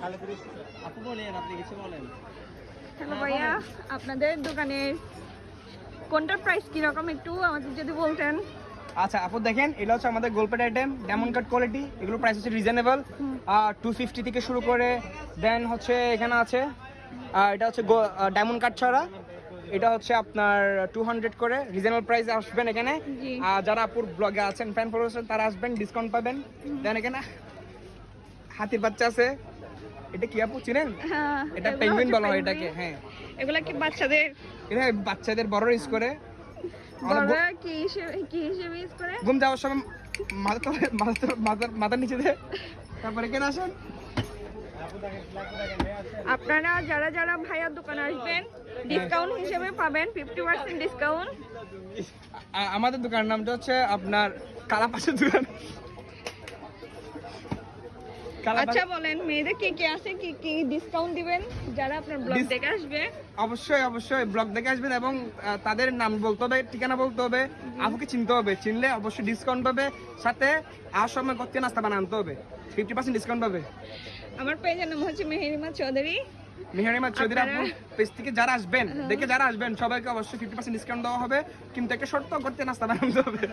আপু বলেন, আপনি কিছু বলেন। হ্যালো ভাইয়া, আপনাদের দোকানের কোনটার প্রাইস কিরকম একটু আমাদের যদি বলতেন। আচ্ছা আপু দেখেন, এটা হচ্ছে আমাদের গোলপেট আইটেম, ডায়মন্ড কাট কোয়ালিটি। এগুলো প্রাইস হচ্ছে রিজনেবল, 250 থেকে শুরু করে। দেন হচ্ছে এখানে আছে এটা হচ্ছে ডায়মন্ড কাট ছাড়া, এটা হচ্ছে আপনার 200 করে। রিজনেবল প্রাইসে আসবেন এখানে। জি। আর যারা আপুর ব্লগে আছেন, ফ্যান ফলোয়ার্স আছেন, তারা আসবেন, ডিসকাউন্ট পাবেন। দেন এখানে হাতির বাচ্চা আছে, এটা কি আপু চিনেন? হ্যাঁ, এটা এগুলো পেঙ্গুইন হচ্ছে বলা হয় penguin। এটাকে। হ্যাঁ, এগুলা কি বাচ্চাদের এটা বাচ্চাদের বড় ইউজ করে। বড়রা কি হিসেবে ইউজ করে? ঘুম যাওয়ার সময় মাথার নিচে দিয়ে। তারপরে এখানে আসেন। আপনারা যারা যারা ভাইয়ার দোকানে আসবেন ডিসকাউন্ট হিসেবে পাবেন 50% ডিসকাউন্ট। আমাদের দোকানের নামটা হচ্ছে আপনার কালাপাশের দোকান। আচ্ছা বলেন, মেয়েদের কি কি আছে, কি কি ডিসকাউন্ট দিবেন যারা আপনার ব্লগ দেখে আসবে? অবশ্যই অবশ্যই ব্লগ দেখে আসবেন এবং তাদের নাম বলতে হবে, ঠিকানা বলতে হবে, আপুকে চিনতে হবে। চিনলে অবশ্যই ডিসকাউন্ট পাবে। সাথে আর সময় করতে নাস্তা বানাতে হবে, 50% ডিসকাউন্ট পাবে। আমার পেজের নাম হচ্ছে মেহেরিমা চৌধুরী। মেহেরিমা চৌধুরী আপু পেজ থেকে যারা আসবেন, দেখে যারা আসবেন, সবাইকে অবশ্যই 50% ডিসকাউন্ট দেওয়া হবে। কিন্তু একটা শর্ত, করতে নাস্তা বানাতে হবে।